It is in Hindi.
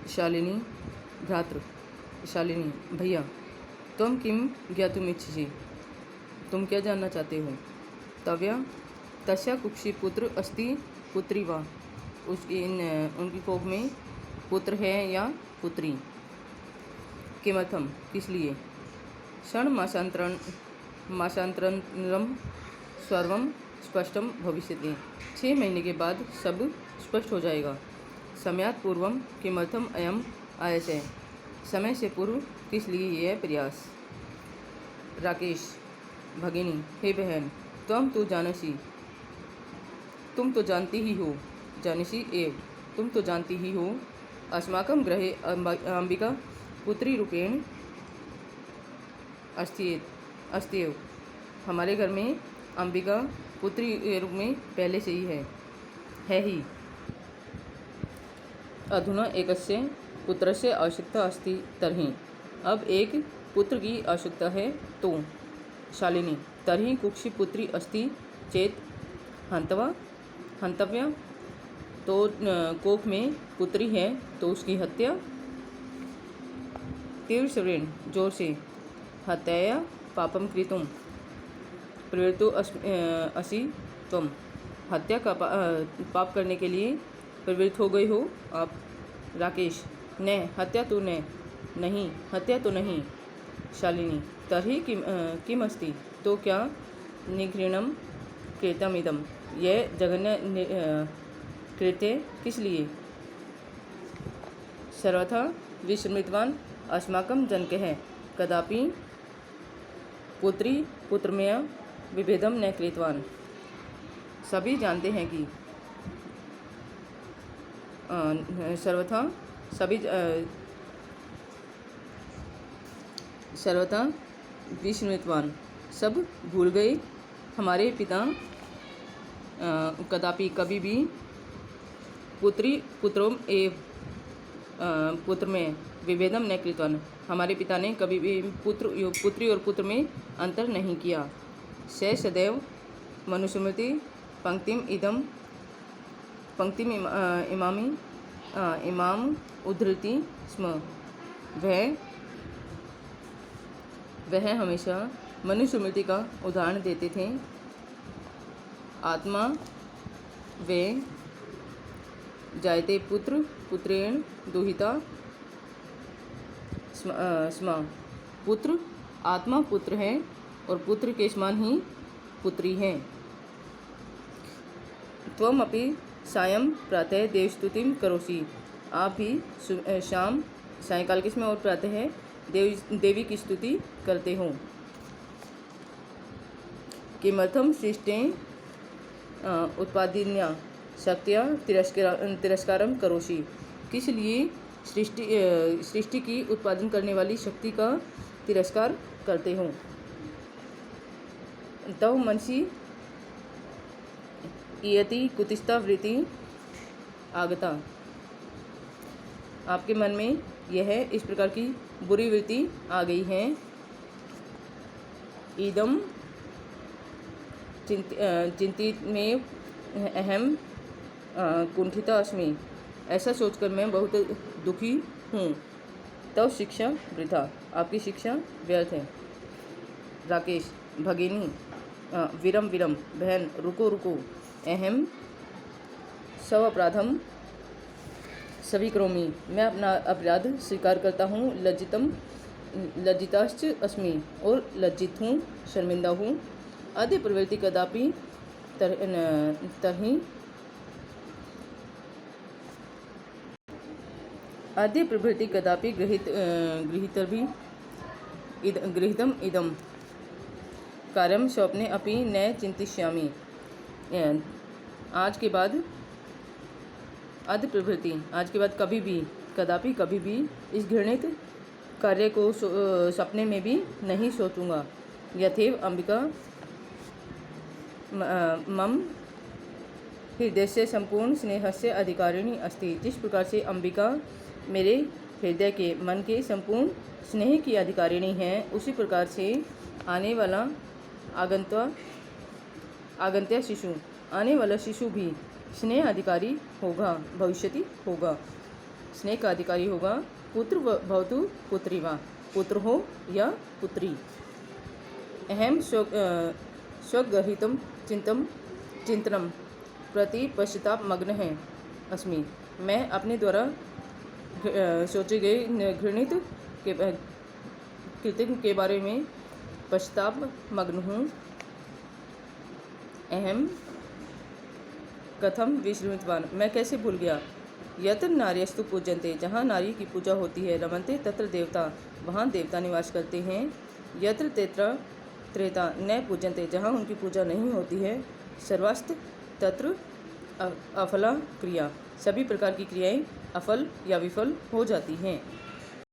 शालिनी भ्रातृ। शालिनी भैया। त्वं किं ज्ञातुमिच्छसि? तुम क्या जानना चाहते हो? तव्या। तस्या कुक्षी पुत्र अस्ति पुत्री वा? उनकी कोख में पुत्र है या पुत्री? किमर्थम? किस लिए? मासांतरं सर्वं स्पष्टम भविष्यति। 6 महीने के बाद सब स्पष्ट हो जाएगा। समयात् पूर्वं किमर्थम अयम आयस्य? समय से पूर्व किस लिए यह प्रयास? राकेश भगिनी। हे बहन, तुम तो जानसी, तुम तो जानती ही हो, जानसी एव, तुम तो जानती ही हो, अस्माकं गृहे अंबिका पुत्री रूपेण अस्त्येव। हमारे घर में अंबिका पुत्री रूप में पहले से ही है ही। अधुना एकस्य पुत्रस्य आवश्यकता अस्ति तर्हि। अब एक पुत्र की आवश्यकता है तो। शालिनी। तर्हि कुक्षी पुत्री अस्ति चेत हंतव्या। तो कोख में पुत्री है तो उसकी हत्या। तीव्र स्वरेण, जोर से। हत्याया पापम कृतुम प्रवृत्तो असि त्वं। हत्या का पाप करने के लिए प्रवृत्त हो गई हो आप। राकेश। न हत्या तो नहीं, हत्या तो नहीं। शालिनी। तर्हि किम अस्ति? तो क्या निघृणम कृतमिदम? यह जघन्य कृत्य किस लिए? सर्वथा विस्मृतवान अस्माकं जनकः कदापि पुत्री पुत्रमय विभेदम न कृतवान। सभी जानते हैं कि सर्वथा विस्मृतवान, सब भूल गए। हमारे पिता कदापि कभी भी पुत्रों एवं पुत्र में विभेदम न कृतवान। हमारे पिता ने कभी भी पुत्री और पुत्र में अंतर नहीं किया। स सदैव मनुस्मृति इमाम उद्धृति स्म। वह हमेशा मनुस्मृति का उदाहरण देते थे। आत्मा वे जायते पुत्र पुत्रेण दुहिता स्म। पुत्र आत्मा पुत्र है और पुत्र के समान ही पुत्री है। त्वम अपि सायं प्रातः देवस्तुतिं करोसि। आप भी शाम सायंकाल के समय और प्रातः देवी की स्तुति करते हो। किमर्थम सृष्टे उत्पादिन्या शक्तिया तिरस्कारम करोसि? किस लिए सृष्टि की उत्पादन करने वाली शक्ति का तिरस्कार करते हो? तव मनसी इयति कुतिस्था वृत्ति आगता। आपके मन में यह इस प्रकार की बुरी वृत्ति आ गई है। इदम चिंतित में अहम कुंठिता अस्मि। ऐसा सोचकर मैं बहुत दुखी हूँ। तव शिक्षा वृथा। आपकी शिक्षा व्यर्थ है। राकेश भगिनी। विरम बहन, रुको। अहम स्व अपराधम स्वीकरोमि। मैं अपना अपराध स्वीकार करता हूँ। लज्जिताश्च अस्मि, और लज्जित हूँ, शर्मिंदा हूँ। अद्य प्रवृत्ति कदापि तर्हि अद्य प्रभृति कदापि गृहीतम इदम कार्यम स्वप्ने अपि न चिंतिष्यामि। आज के बाद अद्य प्रभृति, आज के बाद कभी भी, कदापि कभी भी इस घृणित कार्य को सपने में भी नहीं सोचूंगा। यथेव अंबिका मम हृदय से संपूर्ण स्नेह से अधिकारिणी अस्ति। जिस प्रकार से अंबिका मेरे हृदय के मन के संपूर्ण स्नेह की अधिकारिणी है, उसी प्रकार से आने वाला आने वाला शिशु भी स्नेह अधिकारी होगा, भविष्यति होगा। स्नेह का अधिकारी होगा पुत्र भवतु पुत्री वा, पुत्र हो या पुत्री। अहम स्वगर्हितं चिंतनम प्रति पश्चाताप मग्न है अस्मि। मैं अपने द्वारा सोचे गए घृणित कृत्य के बारे में पश्चाताप मग्न हूँ। अहम कथम विस्मृतवान, मैं कैसे भूल गया। यत्र नार्यस्तु पूज्यन्ते, जहाँ नारी की पूजा होती है। रमन्ते तत्र देवता, वहाँ देवता निवास करते हैं। यत्र तत्र त्रेता न पूज्यन्ते, जहाँ उनकी पूजा नहीं होती है। सर्वास्त तत्र अफला क्रिया, सभी प्रकार की क्रियाएं अफल या विफल हो जाती हैं।